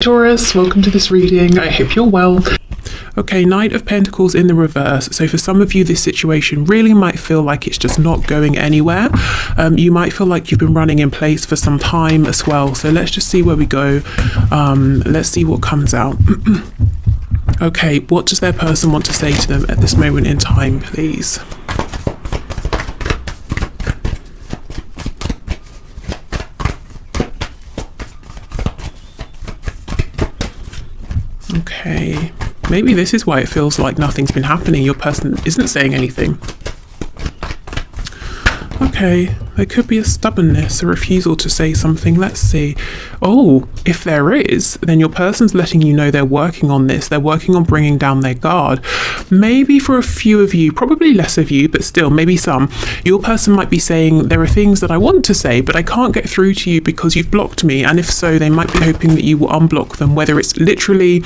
Taurus, welcome to this reading. I hope you're well. Okay, Knight of Pentacles in the reverse. So for some of you, this situation really might feel like it's just not going anywhere. You might feel like you've been running in place for some time as well. So let's just see where we go. Let's see what comes out. Okay, what does their person want to say to them at this moment in time, please? Okay, maybe this is why it feels like nothing's been happening. Your person isn't saying anything. Okay, there could be a stubbornness, a refusal to say something. Let's see. Oh, if there is, then your person's letting you know they're working on this. They're working on bringing down their guard. Maybe for a few of you, probably less of you, but still, maybe some, your person might be saying, there are things that I want to say, but I can't get through to you because you've blocked me. And if so, they might be hoping that you will unblock them, whether it's literally,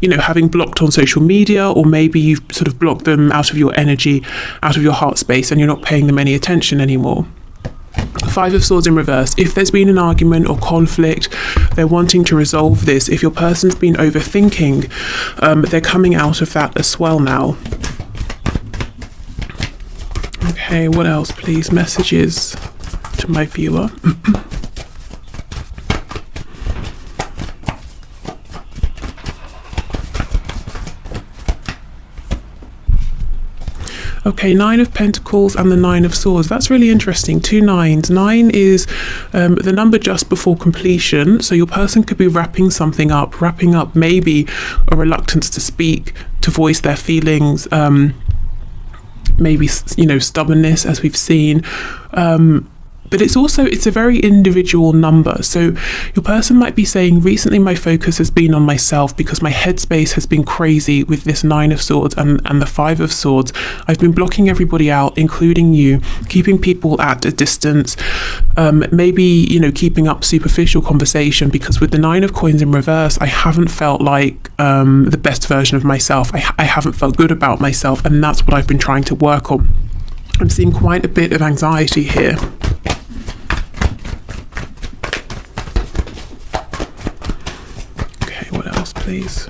you know, having blocked on social media, or maybe you've sort of blocked them out of your energy, out of your heart space, and you're not paying them any attention anymore. Five of Swords in reverse. If there's been an argument or conflict, they're wanting to resolve this. If your person's been overthinking, they're coming out of that as well now. Okay, what else, please? Messages to my viewer. Okay, Nine of Pentacles and the Nine of Swords. That's really interesting. Two nines. Nine is the number just before completion. So your person could be wrapping something up, wrapping up maybe a reluctance to speak, to voice their feelings, maybe, you know, stubbornness, as we've seen. But it's a very individual number. So your person might be saying, recently my focus has been on myself because my headspace has been crazy with this Nine of Swords and the Five of Swords. I've been blocking everybody out, including you, keeping people at a distance, maybe, you know, keeping up superficial conversation, because with the Nine of Coins in reverse, I haven't felt like the best version of myself. I haven't felt good about myself, and that's what I've been trying to work on. I'm seeing quite a bit of anxiety here. Please.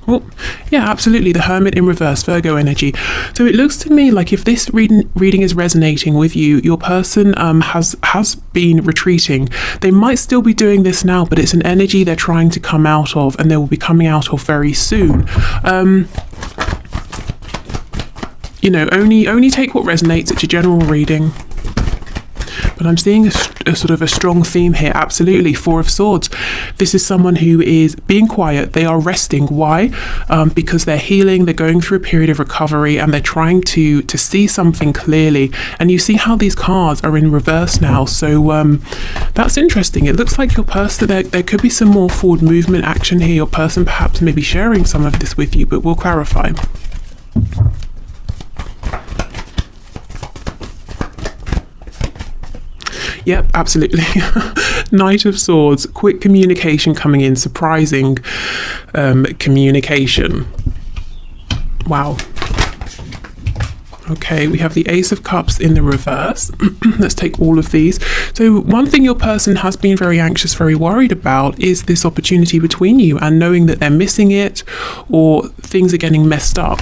Oh, yeah, absolutely. The Hermit in reverse, Virgo energy. So it looks to me like if this reading is resonating with you, your person has been retreating. They might still be doing this now, but it's an energy they're trying to come out of, and they will be coming out of very soon. You know, only take what resonates. It's a general reading. But I'm seeing a sort of a strong theme here. Absolutely. Four of Swords. This is someone who is being quiet. They are resting. Why? Because they're healing. They're going through a period of recovery, and they're trying to see something clearly. And you see how these cards are in reverse now. So that's interesting. It looks like your person, there could be some more forward movement action here. Your person perhaps maybe sharing some of this with you, but we'll clarify. Yep, absolutely. Knight of Swords, quick communication coming in, surprising communication. Wow. Okay, we have the Ace of Cups in the reverse. Let's take all of these. So one thing your person has been very anxious, very worried about is this opportunity between you, and knowing that they're missing it or things are getting messed up.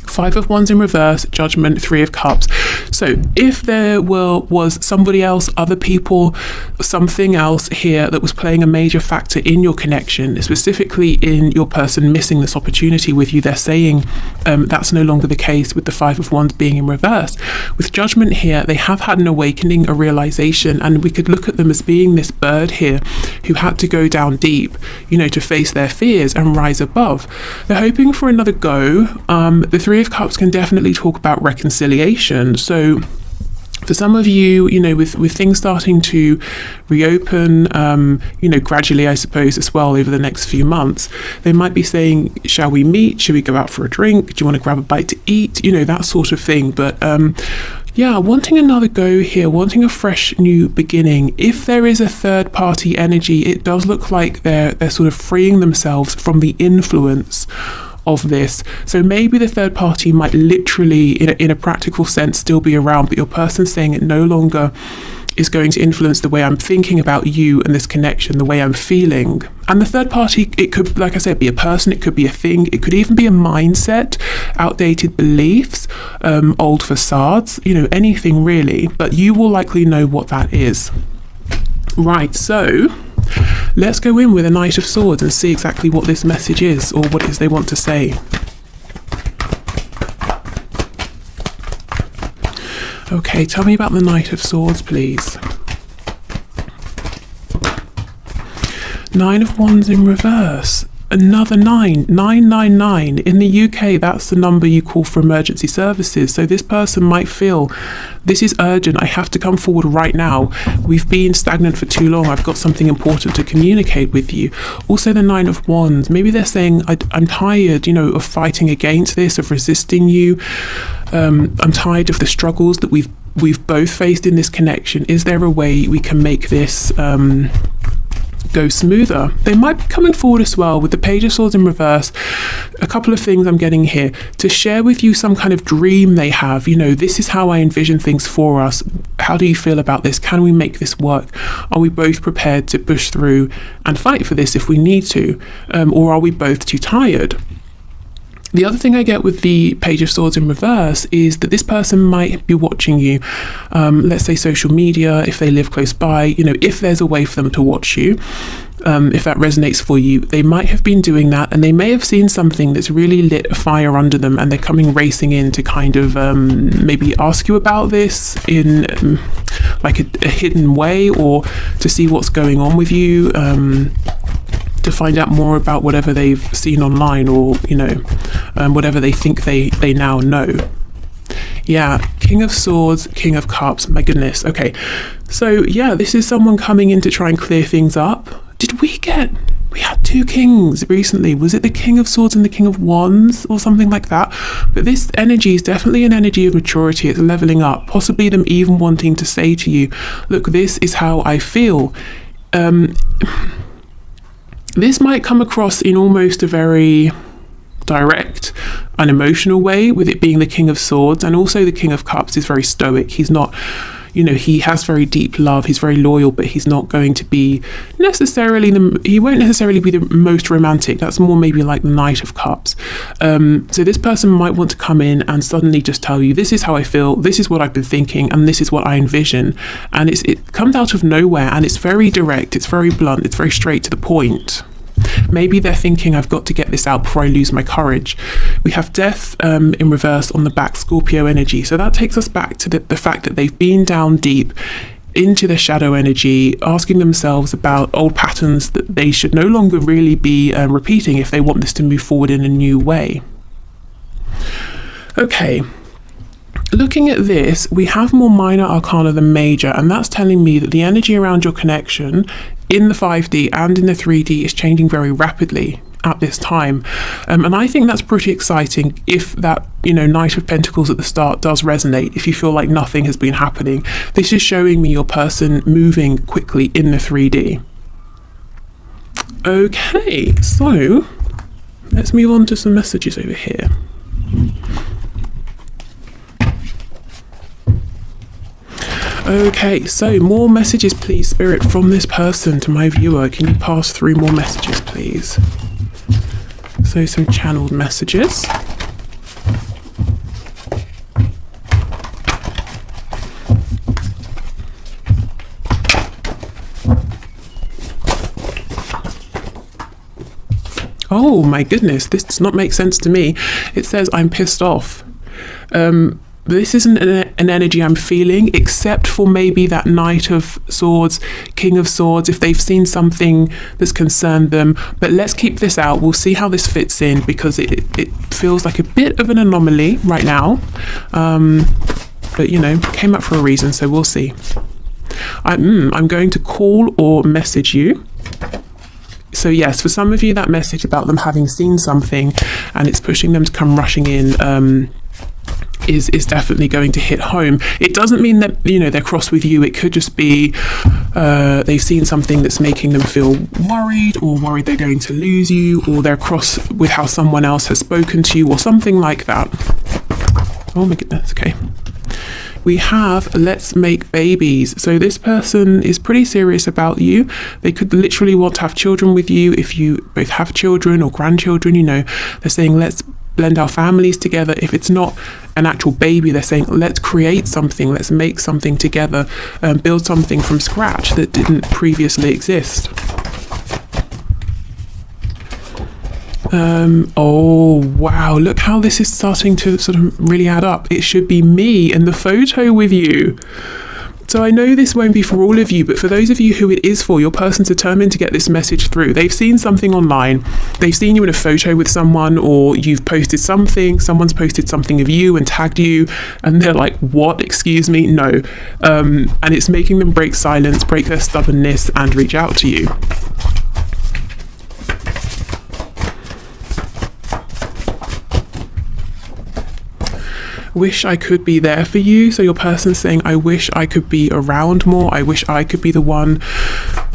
Five of Wands in reverse, Judgment, Three of Cups. So if there was somebody else, other people, something else here that was playing a major factor in your connection, specifically in your person missing this opportunity with you, they're saying that's no longer the case with the Five of Wands being in reverse. With Judgment here, they have had an awakening, a realization, and we could look at them as being this bird here who had to go down deep, you know, to face their fears and rise above. They're hoping for another go. The Three of Cups can definitely talk about reconciliation. So for some of you, you know, with things starting to reopen, you know, gradually, I suppose, as well over the next few months, they might be saying, shall we meet? Should we go out for a drink? Do you want to grab a bite to eat? You know, that sort of thing. But yeah, wanting another go here, wanting a fresh new beginning. If there is a third party energy, it does look like they're sort of freeing themselves from the influence of this. So maybe the third party might literally, in a practical sense, still be around, but your person's saying it no longer is going to influence the way I'm thinking about you and this connection, the way I'm feeling. And the third party, it could, like I said, be a person, it could be a thing, it could even be a mindset, outdated beliefs, old facades, you know, anything really. But you will likely know what that is. Right, so let's go in with a Knight of Swords and see exactly what this message is, or what it is they want to say. Okay, tell me about the Knight of Swords, please. Nine of Wands in reverse. Another 999. In the UK, that's the number you call for emergency services. So this person might feel, this is urgent, I have to come forward right now. We've been stagnant for too long, I've got something important to communicate with you. Also the 9 of Wands, maybe they're saying, I'm tired, you know, of fighting against this, of resisting you. I'm tired of the struggles that we've both faced in this connection. Is there a way we can make this go smoother? They might be coming forward as well with the Page of Swords in reverse. A couple of things I'm getting here to share with you, some kind of dream they have. You know, this is how I envision things for us. How do you feel about this? Can we make this work? Are we both prepared to push through and fight for this if we need to? Or are we both too tired? The other thing I get with the Page of Swords in reverse is that this person might be watching you, let's say social media, if they live close by, you know, if there's a way for them to watch you, if that resonates for you, they might have been doing that, and they may have seen something that's really lit a fire under them, and they're coming racing in to kind of maybe ask you about this in like a hidden way, or to see what's going on with you, to find out more about whatever they've seen online, or you know, whatever they think they now know. Yeah, King of Swords, King of Cups, my goodness. Okay, so yeah, this is someone coming in to try and clear things up. We had two kings recently. Was it the King of Swords and the King of Wands or something like that? But this energy is definitely an energy of maturity. It's leveling up, possibly them even wanting to say to you, look, this is how I feel. This might come across in almost a very direct, unemotional way, with it being the King of Swords, and also the King of Cups is very stoic. He's not, you know, he has very deep love, he's very loyal, but he's not going to be necessarily, he won't necessarily be the most romantic. That's more maybe like the Knight of Cups. So this person might want to come in and suddenly just tell you, this is how I feel, this is what I've been thinking, and this is what I envision. And it comes out of nowhere, and it's very direct, it's very blunt, it's very straight to the point. Maybe they're thinking, I've got to get this out before I lose my courage. We have Death in reverse on the back, Scorpio energy. So that takes us back to the fact that they've been down deep into the shadow energy, asking themselves about old patterns that they should no longer really be repeating if they want this to move forward in a new way. Okay. Looking at this, we have more minor arcana than major, and that's telling me that the energy around your connection in the 5D and in the 3D is changing very rapidly at this time. And I think that's pretty exciting if that, you know, Knight of Pentacles at the start does resonate, if you feel like nothing has been happening. This is showing me your person moving quickly in the 3D. Okay, so let's move on to some messages over here. Okay, so more messages, please, Spirit, from this person to my viewer. Can you pass through more messages, please? So some channeled messages. Oh my goodness, this does not make sense to me. It says, I'm pissed off. This isn't an energy I'm feeling, except for maybe that Knight of Swords, King of Swords, if they've seen something that's concerned them. But let's keep this out. We'll see how this fits in, because it feels like a bit of an anomaly right now. But, you know, came up for a reason, so we'll see. I'm going to call or message you. So yes, for some of you, that message about them having seen something and it's pushing them to come rushing in, is definitely going to hit home. It doesn't mean that, you know, they're cross with you. It could just be they've seen something that's making them feel worried, or worried they're going to lose you, or they're cross with how someone else has spoken to you, or something like that. Oh my goodness. Okay, we have let's make babies. So this person is pretty serious about you. They could literally want to have children with you. If you both have children or grandchildren, you know, they're saying let's blend our families together. If it's not an actual baby, they're saying let's create something, let's make something together, build something from scratch that didn't previously exist. Oh wow, look how this is starting to sort of really add up. It should be me in the photo with you. So I know this won't be for all of you, but for those of you who it is for, your person's determined to get this message through. They've seen something online, they've seen you in a photo with someone, or you've posted something, someone's posted something of you and tagged you, and they're like, what, excuse me, no. And it's making them break silence, break their stubbornness, and reach out to you. Wish I could be there for you. So your person's saying, I wish I could be around more. I wish I could be the one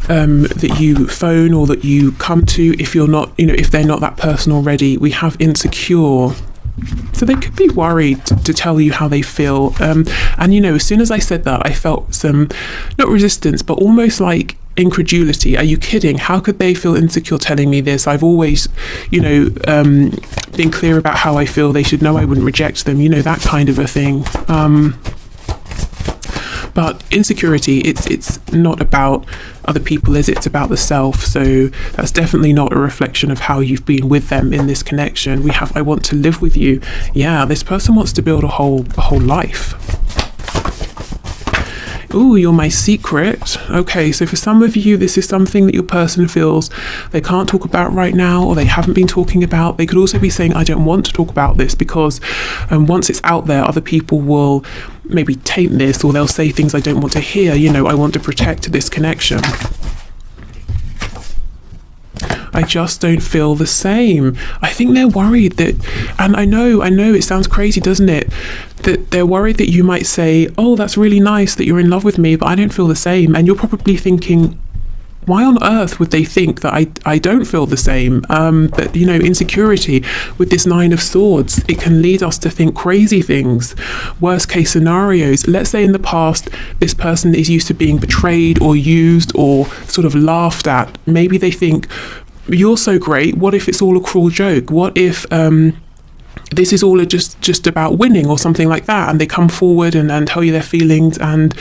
that you phone or that you come to if you're not, you know, if they're not that person already. We have insecure. So they could be worried to tell you how they feel. And, you know, as soon as I said that, I felt some, not resistance, but almost like incredulity. Are you kidding? How could they feel insecure telling me this? I've always, you know, been clear about how I feel. They should know I wouldn't reject them, you know, that kind of a thing. But insecurity, it's not about other people, is it? It's about the self. So that's definitely not a reflection of how you've been with them in this connection. We have, I want to live with you. Yeah, this person wants to build a whole life. Ooh, you're my secret. Okay, so for some of you, this is something that your person feels they can't talk about right now, or they haven't been talking about. They could also be saying, I don't want to talk about this because once it's out there, other people will maybe taint this, or they'll say things I don't want to hear. You know, I want to protect this connection. I just don't feel the same. I think they're worried that, and I know it sounds crazy, doesn't it? That they're worried that you might say, oh, that's really nice that you're in love with me, but I don't feel the same. And you're probably thinking, why on earth would they think that I don't feel the same? But, you know, insecurity with this Nine of Swords, it can lead us to think crazy things. Worst case scenarios. Let's say in the past, this person is used to being betrayed or used or sort of laughed at. Maybe they think, you're so great. What if it's all a cruel joke? What if this is all just about winning or something like that? And they come forward and tell you their feelings, and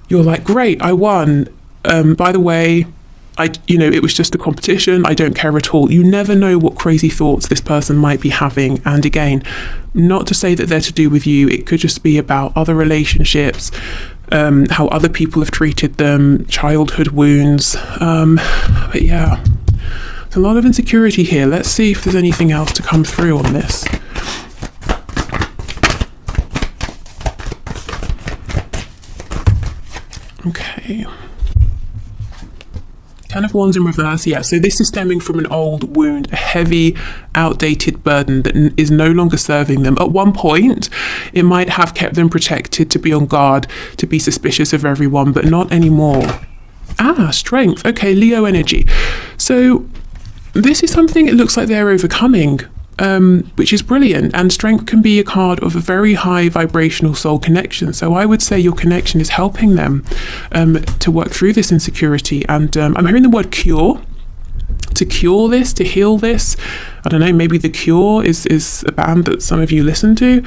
you're like, great, I won. By the way, it was just a competition. I don't care at all. You never know what crazy thoughts this person might be having. And again, not to say that they're to do with you. It could just be about other relationships, how other people have treated them, childhood wounds. But yeah, there's a lot of insecurity here. Let's see if there's anything else to come through on this. Okay. Ten of Wands in reverse, yeah. So this is stemming from an old wound, a heavy, outdated burden that is no longer serving them. At one point, it might have kept them protected, to be on guard, to be suspicious of everyone, but not anymore. Strength. Okay, Leo energy. So this is something it looks like they're overcoming, which is brilliant. And strength can be a card of a very high vibrational soul connection. So I would say your connection is helping them to work through this insecurity. And I'm hearing the word cure. To cure this, to heal this. I don't know, maybe The Cure is a band that some of you listen to.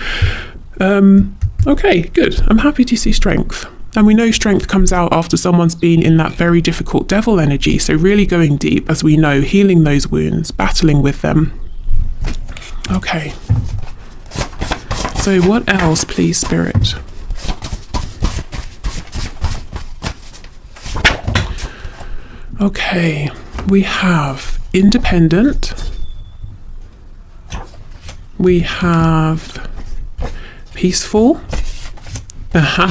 Okay, good. I'm happy to see strength. And we know strength comes out after someone's been in that very difficult devil energy. So really going deep, as we know, healing those wounds, battling with them. Okay. So what else, please, Spirit? Okay. We have independent. We have peaceful.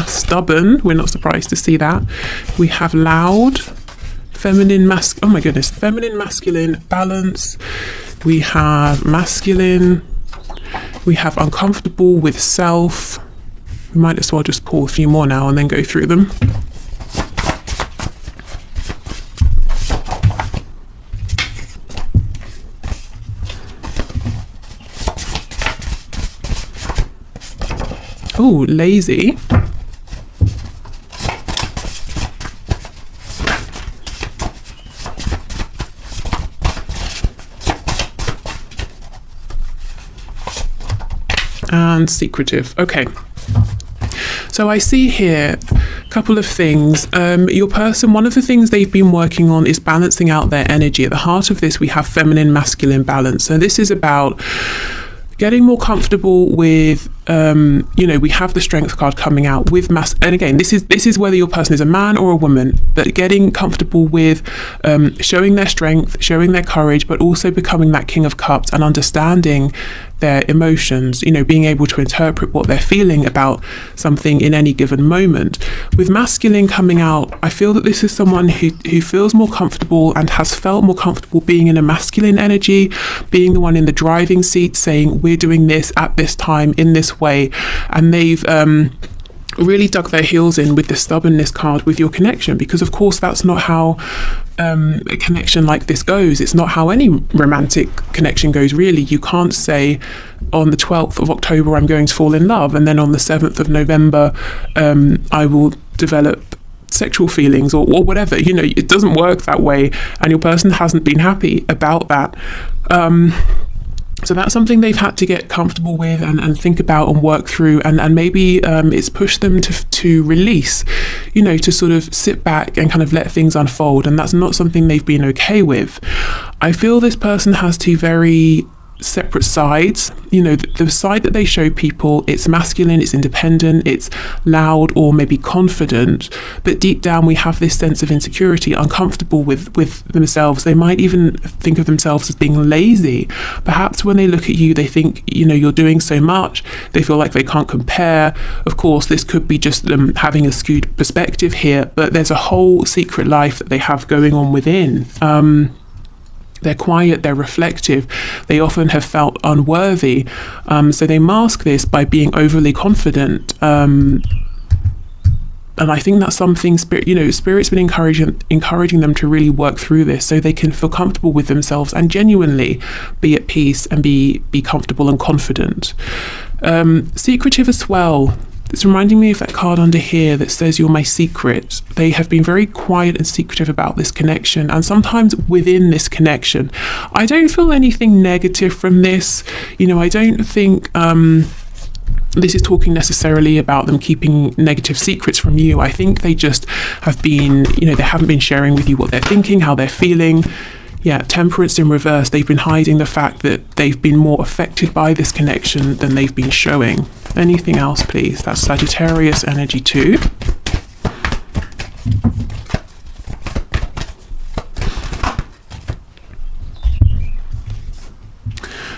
Stubborn. We're not surprised to see that. We have loud, feminine, oh my goodness, feminine, masculine, balance. We have masculine. We have uncomfortable with self. We might as well just pull a few more now and then go through them. Oh, lazy. and secretive. Okay. So I see here a couple of things. Your person, one of the things they've been working on is balancing out their energy. At the heart of this, we have feminine, masculine balance. So this is about getting more comfortable with, we have the strength card coming out with and again, this is whether your person is a man or a woman, but getting comfortable with showing their strength, showing their courage, but also becoming that King of Cups and understanding their emotions, being able to interpret what they're feeling about something in any given moment. With masculine coming out, I feel that this is someone who feels more comfortable and has felt more comfortable being in a masculine energy, being the one in the driving seat, saying, we're doing this at this time in this way. And they've really dug their heels in with the stubbornness card with your connection, because of course that's not how a connection like this goes. It's not how any romantic connection goes, really. You can't say on the 12th of October I'm going to fall in love, and then on the 7th of November I will develop sexual feelings or whatever. It doesn't work that way, and your person hasn't been happy about that. So that's something they've had to get comfortable with and think about and work through, and maybe it's pushed them to release, to sort of sit back and kind of let things unfold, and that's not something they've been okay with. I feel this person has two very separate sides. The side that they show people, it's masculine, it's independent, it's loud or maybe confident, but deep down we have this sense of insecurity, uncomfortable with themselves. They might even think of themselves as being lazy. Perhaps when they look at you, they think you're doing so much, they feel like they can't compare. Of course, this could be just them having a skewed perspective here, but there's a whole secret life that they have going on within. They're quiet, they're reflective, they often have felt unworthy, so they mask this by being overly confident, and I think that's something Spirit's been encouraging them to really work through this, so they can feel comfortable with themselves and genuinely be at peace and be comfortable and confident. Secretive as well. It's reminding me of that card under here that says you're my secret. They have been very quiet and secretive about this connection, and sometimes within this connection. I don't feel anything negative from this. I don't think this is talking necessarily about them keeping negative secrets from you. I think they just have been, they haven't been sharing with you what they're thinking, how they're feeling. Yeah, Temperance in reverse. They've been hiding the fact that they've been more affected by this connection than they've been showing. Anything else, please? That's Sagittarius energy too.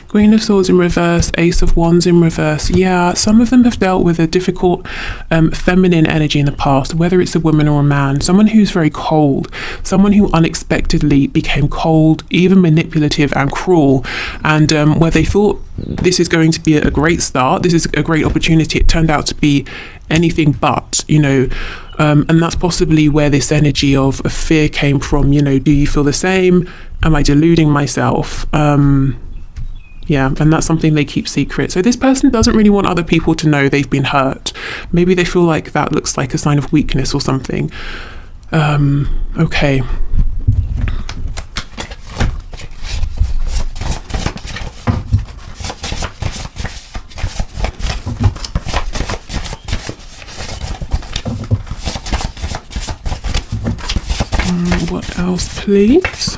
Queen of Swords in reverse, Ace of Wands in reverse. Yeah, some of them have dealt with a difficult feminine energy in the past, whether it's a woman or a man. Someone who's very cold, someone who unexpectedly became cold, even manipulative and cruel, and where they thought this is going to be a great start, this is a great opportunity, it turned out to be anything but, and that's possibly where this energy of fear came from. Do you feel the same? Am I deluding myself? Yeah, and that's something they keep secret. So this person doesn't really want other people to know they've been hurt. Maybe they feel like that looks like a sign of weakness or something. Okay. What else, please?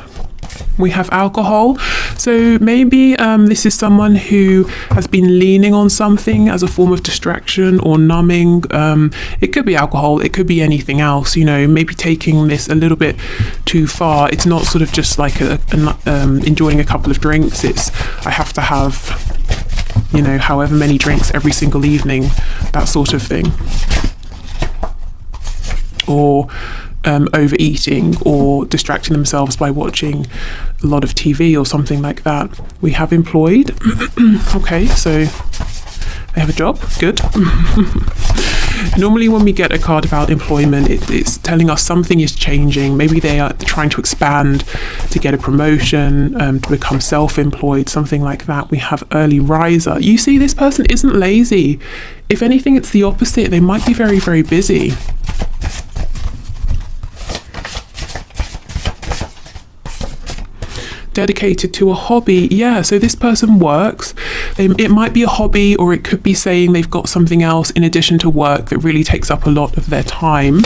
We have alcohol. So maybe this is someone who has been leaning on something as a form of distraction or numbing. It could be alcohol, it could be anything else, maybe taking this a little bit too far. It's not sort of just like enjoying a couple of drinks. It's I have to have, however many drinks every single evening, that sort of thing. Or overeating or distracting themselves by watching a lot of TV or something like that. We have employed. Okay, so they have a job. Good. Normally when we get a card about employment, it's telling us something is changing. Maybe they are trying to expand, to get a promotion, to become self-employed, something like that. We have early riser. You see, this person isn't lazy. If anything, it's the opposite. They might be very, very busy. dedicated to a hobby. Yeah, so this person works. It might be a hobby, or it could be saying they've got something else in addition to work that really takes up a lot of their time.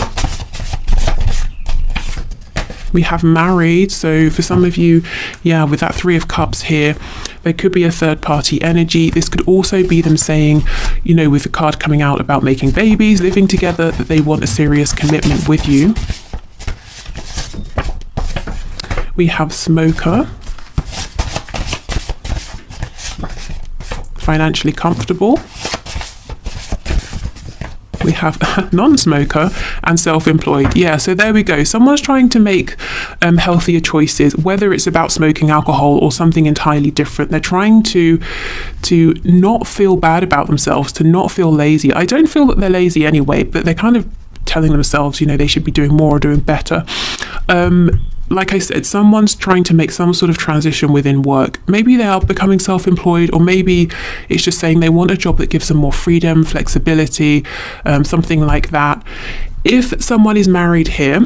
We have married. So for some of you, yeah, with that Three of Cups here, there could be a third party energy. This could also be them saying, you know, with the card coming out about making babies, living together, that they want a serious commitment with you. We have Smoker. Financially comfortable. We have non-smoker and self-employed. Yeah, so there we go. Someone's trying to make healthier choices, whether it's about smoking alcohol or something entirely different. They're trying to not feel bad about themselves, to not feel lazy. I don't feel that they're lazy anyway, but they're kind of telling themselves, you know, they should be doing more or doing better. Like I said, someone's trying to make some sort of transition within work. Maybe they are becoming self-employed, or maybe it's just saying they want a job that gives them more freedom, flexibility, something like that. If someone is married here,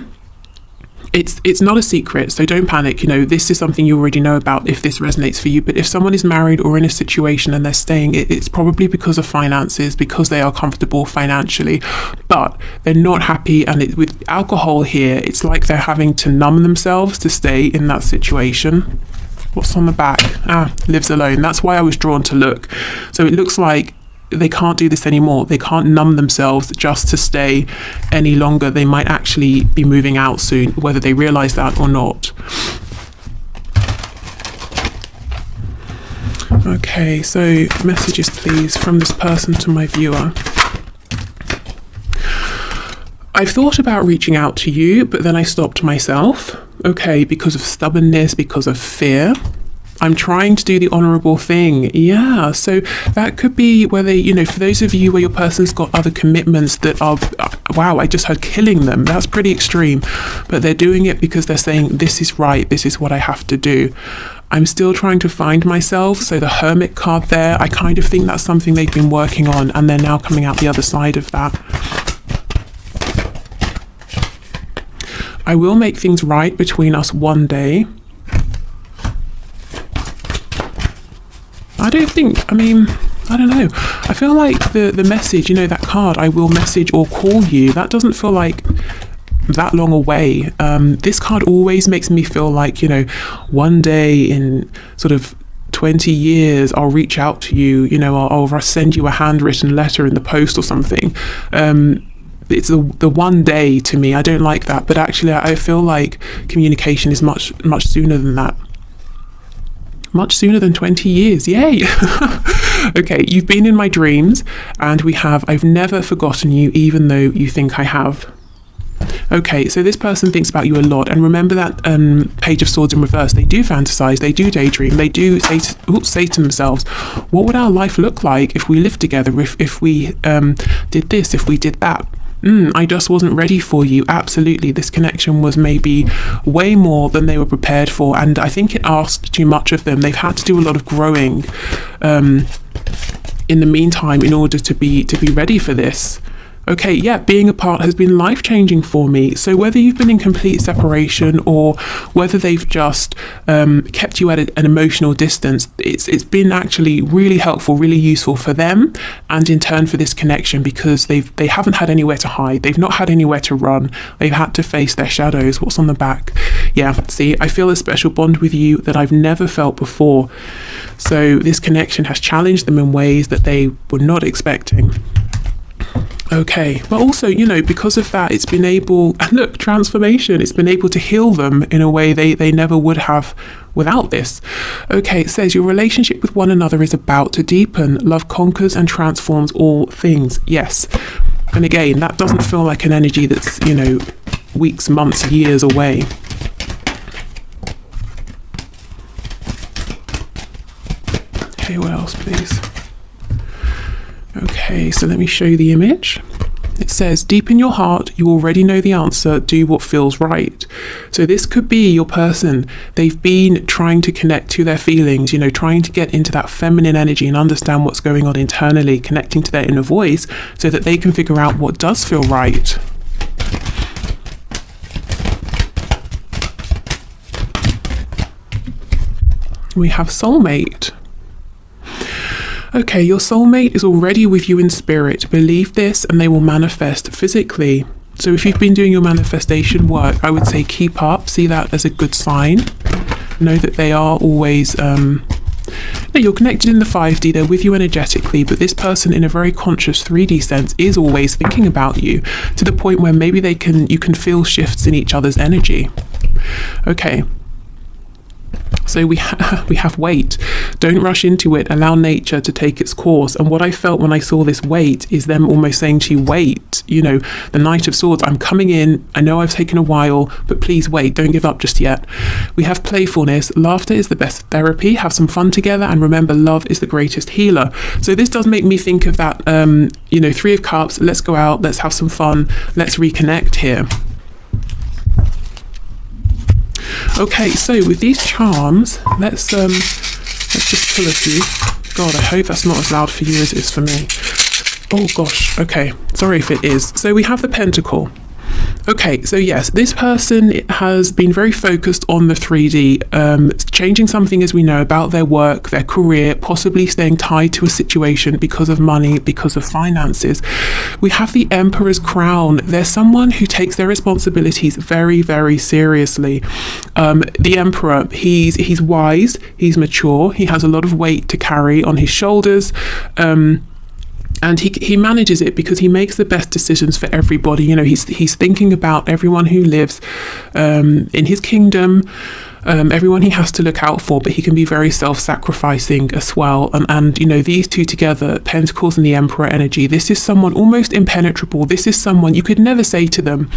it's not a secret, so don't panic. You know, this is something you already know about if this resonates for you. But if someone is married or in a situation and they're staying, it's probably because of finances, because they are comfortable financially, but they're not happy. And with alcohol here, it's like they're having to numb themselves to stay in that situation. What's on the back? Lives alone. That's why I was drawn to look. So it looks like they can't do this anymore. They can't numb themselves just to stay any longer. They might actually be moving out soon, whether they realize that or not. Okay, so messages please from this person to my viewer. I've thought about reaching out to you, but then I stopped myself. Okay, because of stubbornness, because of fear. I'm trying to do the honorable thing. Yeah, so that could be whether, you know, for those of you where your person's got other commitments that are, wow, I just heard killing them. That's pretty extreme. But they're doing it because they're saying, this is right, this is what I have to do. I'm still trying to find myself. So the Hermit card there, I kind of think that's something they've been working on, and they're now coming out the other side of that. I will make things right between us one day. I don't know. I feel like the message, you know, that card, I will message or call you, that doesn't feel like that long away. This card always makes me feel like, you know, one day in sort of 20 years, I'll reach out to you, you know, I'll send you a handwritten letter in the post or something. It's the one day to me. I don't like that. But actually, I feel like communication is much sooner than that. Much sooner than 20 years. Yay. Okay, you've been in my dreams, and I've never forgotten you, even though you think I have. Okay, so this person thinks about you a lot, and remember that Page of Swords in reverse. They do fantasize, they do daydream, they do say to themselves, what would our life look like if we lived together, if we did this, if we did that? I just wasn't ready for you. Absolutely. This connection was maybe way more than they were prepared for, and I think it asked too much of them. They've had to do a lot of growing in the meantime in order to be ready for this. Okay, yeah, being apart has been life-changing for me. So whether you've been in complete separation or whether they've just kept you at an emotional distance, it's been actually really helpful, really useful for them, and in turn for this connection, because they haven't had anywhere to hide. They've not had anywhere to run. They've had to face their shadows. What's on the back? Yeah, see, I feel a special bond with you that I've never felt before. So this connection has challenged them in ways that they were not expecting. Okay, but also, you know, because of that, it's been able, and look, transformation, it's been able to heal them in a way they never would have without this. Okay, it says your relationship with one another is about to deepen. Love conquers and transforms all things. Yes. And again, that doesn't feel like an energy that's, you know, weeks, months, years away. Okay, what else, please? Okay, so let me show you the image. It says, deep in your heart, you already know the answer, do what feels right. So this could be your person. They've been trying to connect to their feelings, you know, trying to get into that feminine energy and understand what's going on internally, connecting to their inner voice so that they can figure out what does feel right. We have soulmate. Okay, your soulmate is already with you in spirit. Believe this and they will manifest physically. So if you've been doing your manifestation work, I would say keep up. See that as a good sign. Know that they are always... you're connected in the 5D, they're with you energetically, but this person in a very conscious 3D sense is always thinking about you, to the point where maybe you can feel shifts in each other's energy. Okay. So we have wait. Don't rush into it. Allow nature to take its course. And what I felt when I saw this wait is them almost saying to you, wait, the Knight of Swords, I'm coming in. I know I've taken a while, but please wait. Don't give up just yet. We have playfulness. Laughter is the best therapy. Have some fun together. And remember, love is the greatest healer. So this does make me think of that, 3 of Cups. Let's go out. Let's have some fun. Let's reconnect here. Okay, so with these charms, let's just pull a few. God, I hope that's not as loud for you as it is for me. Oh gosh, okay, sorry if it is. So we have the Pentacle. Okay, so yes, this person has been very focused on the 3D, changing something, as we know, about their work, their career, possibly staying tied to a situation because of money, because of finances. We have the Emperor's crown. There's someone who takes their responsibilities very, very seriously. The Emperor, he's wise, he's mature, he has a lot of weight to carry on his shoulders. And he manages it because he makes the best decisions for everybody. He's thinking about everyone who lives in his kingdom, everyone he has to look out for, but he can be very self-sacrificing as well. And these two together, Pentacles and the Emperor energy, this is someone almost impenetrable. This is someone you could never say to them,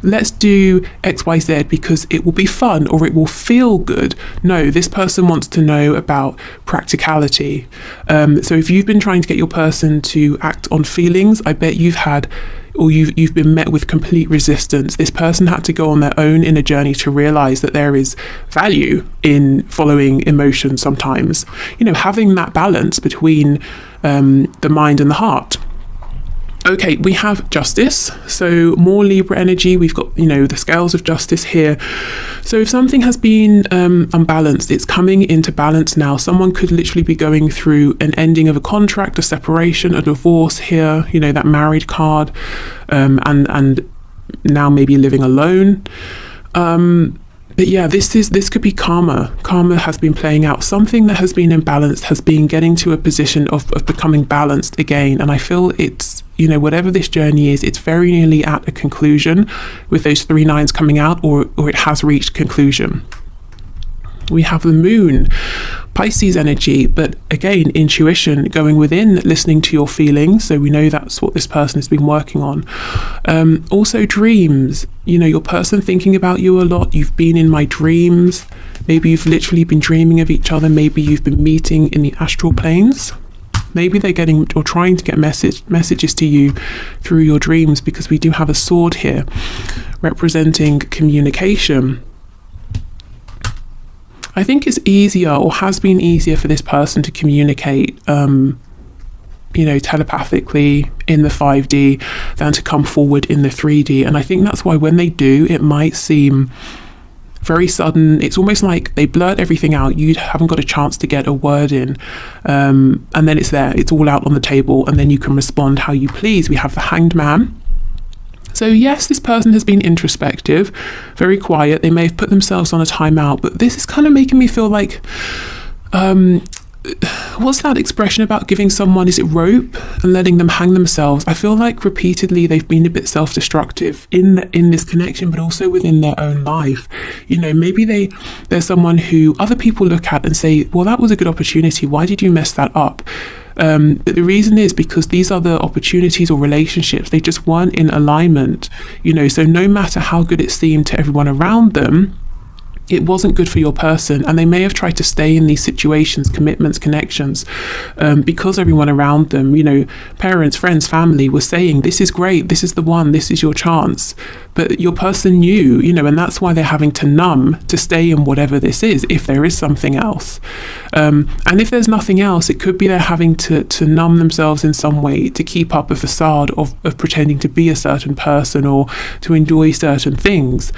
let's do XYZ because it will be fun or it will feel good. No, this person wants to know about practicality. So if you've been trying to get your person to act on feelings, I bet you've been met with complete resistance. This person had to go on their own inner journey to realize that there is value in following emotion sometimes. Having that balance between the mind and the heart. Okay, we have Justice, so more Libra energy. We've got, the scales of justice here. So if something has been unbalanced, it's coming into balance now. Someone could literally be going through an ending of a contract, a separation, a divorce here, that married card, and now maybe living alone. But yeah, this could be karma. Karma has been playing out. Something that has been imbalanced has been getting to a position of becoming balanced again. And I feel it's, whatever this journey is, it's very nearly at a conclusion with those 3 nines coming out, or it has reached conclusion. We have the Moon, Pisces energy, but again, intuition, going within, listening to your feelings. So we know that's what this person has been working on. Also dreams, your person thinking about you a lot. You've been in my dreams. Maybe you've literally been dreaming of each other. Maybe you've been meeting in the astral planes. Maybe they're getting or trying to get messages to you through your dreams, because we do have a sword here representing communication. I think it's easier, or has been easier, for this person to communicate, telepathically in the 5D than to come forward in the 3D. And I think that's why when they do, it might seem very sudden. It's almost like they blurt everything out. You haven't got a chance to get a word in. And then it's there. It's all out on the table. And then you can respond how you please. We have the Hanged Man. So yes, this person has been introspective, very quiet. They may have put themselves on a timeout, but this is kind of making me feel like, what's that expression about giving someone, is it rope, and letting them hang themselves? I feel like repeatedly they've been a bit self-destructive in this connection, but also within their own life. Maybe there's someone who other people look at and say, well, that was a good opportunity. Why did you mess that up? But the reason is because these other opportunities or relationships, they just weren't in alignment, so no matter how good it seemed to everyone around them, it wasn't good for your person. And they may have tried to stay in these situations, commitments, connections, because everyone around them, parents, friends, family, was saying, this is great, this is the one, this is your chance. but your person knew, and that's why they're having to numb to stay in whatever this is, if there is something else. And if there's nothing else, it could be they're having to numb themselves in some way to keep up a facade of pretending to be a certain person or to enjoy certain things.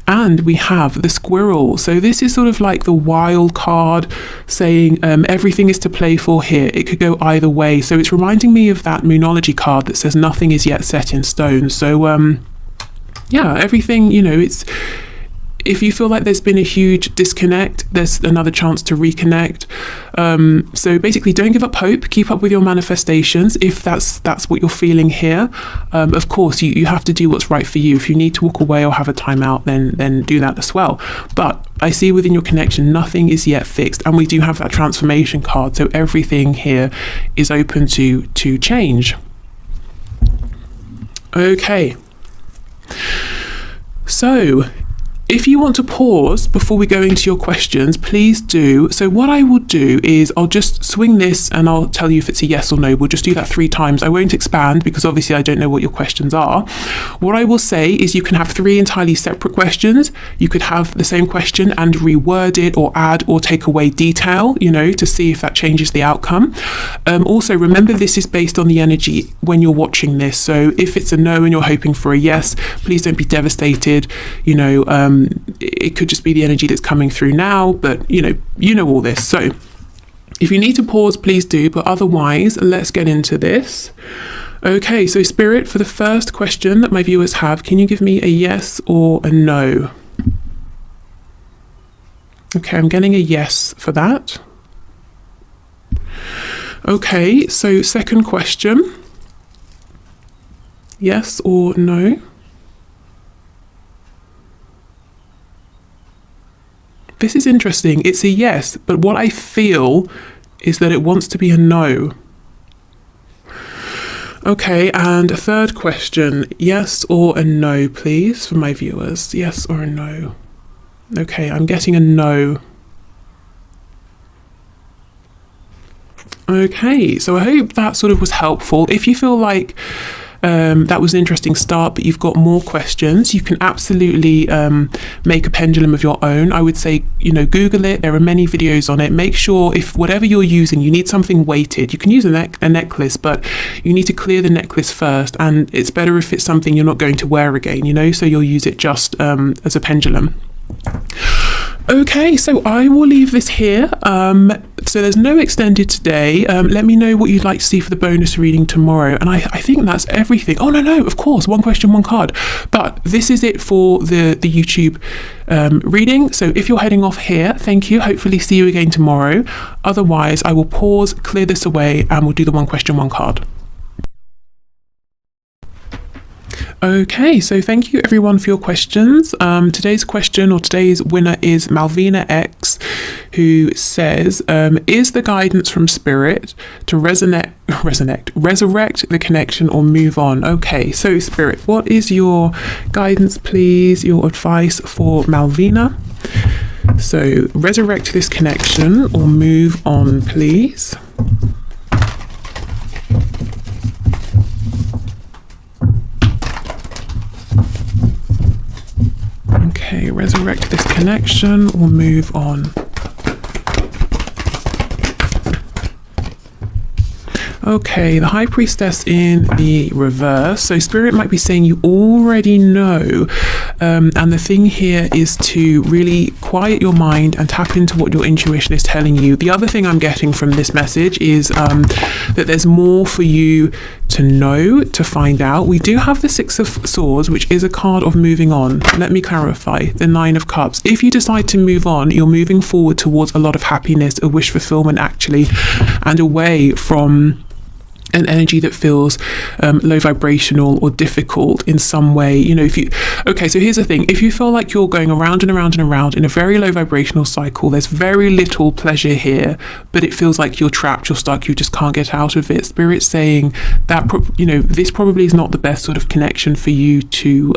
And we have the squirrel. So this is sort of like the wild card, saying everything is to play for here. It could go either way. So it's reminding me of that Moonology card that says nothing is yet set in stone. So everything, it's, if you feel like there's been a huge disconnect, there's another chance to reconnect. So basically, don't give up hope. Keep up with your manifestations if that's what you're feeling here. Of course, you have to do what's right for you. If you need to walk away or have a timeout, then do that as well. But I see within your connection, nothing is yet fixed, and we do have that transformation card. So everything here is open to change. Okay. So, if you want to pause before we go into your questions, please do. So what I will do is I'll just swing this and I'll tell you if it's a yes or no. We'll just do that 3 times. I won't expand because obviously I don't know what your questions are. What I will say is you can have 3 entirely separate questions. You could have the same question and reword it or add or take away detail, to see if that changes the outcome. Also, remember this is based on the energy when you're watching this. So if it's a no and you're hoping for a yes, please don't be devastated. It could just be the energy that's coming through now, but you know all this. So if you need to pause, please do, but otherwise let's get into this. Okay, so Spirit, for the first question that my viewers have, can you give me a yes or a no? Okay, I'm getting a yes for that. Okay, so second question, yes or no? This is interesting. It's a yes, but what I feel is that it wants to be a no. Okay, and a third question, yes or a no, please, for my viewers. Yes or a no. Okay, I'm getting a no. Okay, so I hope that sort of was helpful. If you feel like that was an interesting start, but you've got more questions, you can absolutely make a pendulum of your own. I would say, Google it. There are many videos on it. Make sure, if whatever you're using, you need something weighted. You can use a necklace, but you need to clear the necklace first. And it's better if it's something you're not going to wear again, so you'll use it just as a pendulum. Okay, so I will leave this here. So there's no extended today. Let me know what you'd like to see for the bonus reading tomorrow. And I think that's everything. Oh, no, of course. 1 question, 1 card. But this is it for the YouTube reading. So if you're heading off here, thank you. Hopefully see you again tomorrow. Otherwise, I will pause, clear this away, and we'll do the 1 question, 1 card. Okay, so thank you everyone for your questions. Today's question, or today's winner, is Malvina X, who says, is the guidance from Spirit to resurrect the connection or move on? Okay, so Spirit, what is your guidance, please, your advice for Malvina? So resurrect this connection or move on, please. Okay, resurrect this connection or move on. Okay, the High Priestess in the reverse. So Spirit might be saying you already know. And the thing here is to really quiet your mind and tap into what your intuition is telling you. The other thing I'm getting from this message is that there's more for you to know, to find out. We do have the 6 of Swords, which is a card of moving on. Let me clarify. The 9 of Cups. If you decide to move on, you're moving forward towards a lot of happiness, a wish fulfillment actually, and away from an energy that feels low vibrational or difficult in some way. Okay, so here's the thing. If you feel like you're going around and around and around in a very low vibrational cycle, there's very little pleasure here, but it feels like you're trapped, you're stuck, you just can't get out of it. Spirit's saying that, this probably is not the best sort of connection for you to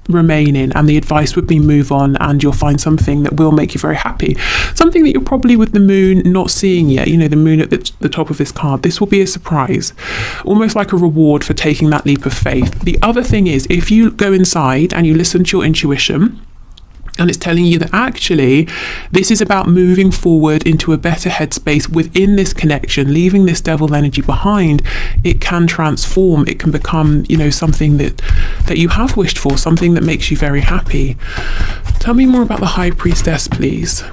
remain in, and the advice would be move on, and you'll find something that will make you very happy, something that you're probably with the moon not seeing yet. You know, the moon at the top of this card. This will be a surprise, almost like a reward for taking that leap of faith. The other thing is, if you go inside and you listen to your intuition, and it's telling you that actually this is about moving forward into a better headspace within this connection, leaving this devil energy behind, it can transform. It can become, you know, something that you have wished for, something that makes you very happy. Tell me more about the High Priestess, please.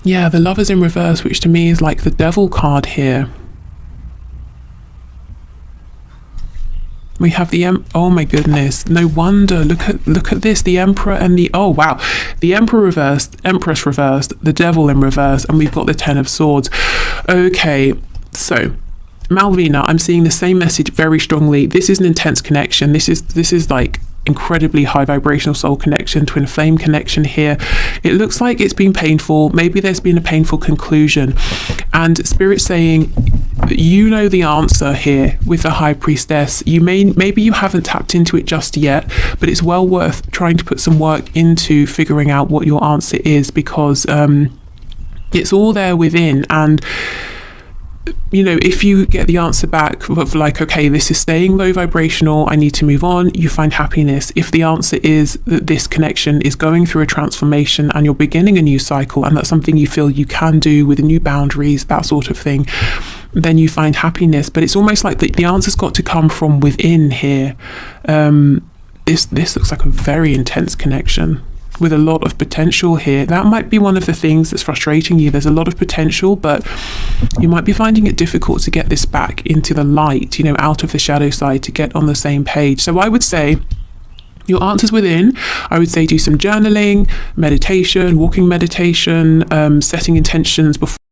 Yeah, the Lovers in reverse, which to me is like the devil card here. We have the oh my goodness, no wonder. Look at this, the Emperor and the, oh wow, the Emperor reversed, Empress reversed, the Devil in reverse, and we've got the Ten of Swords. Okay, so Malvina, I'm seeing the same message very strongly. This is an intense connection. This is like incredibly high vibrational soul connection, twin flame connection here. It looks like it's been painful. Maybe there's been a painful conclusion, and Spirit's saying, you know the answer here with the High Priestess. Maybe you haven't tapped into it just yet, but it's well worth trying to put some work into figuring out what your answer is, because it's all there within. And you know, if you get the answer back of like, okay, this is staying low vibrational, I need to move on, you find happiness. If the answer is that this connection is going through a transformation and you're beginning a new cycle, and that's something you feel you can do with new boundaries, that sort of thing, then you find happiness. But it's almost like the answer's got to come from within here. This looks like a very intense connection with a lot of potential here. That might be one of the things that's frustrating you. There's a lot of potential, but you might be finding it difficult to get this back into the light, you know, out of the shadow side, to get on the same page. So I would say your answer's within. I would say do some journaling, meditation, walking meditation, setting intentions before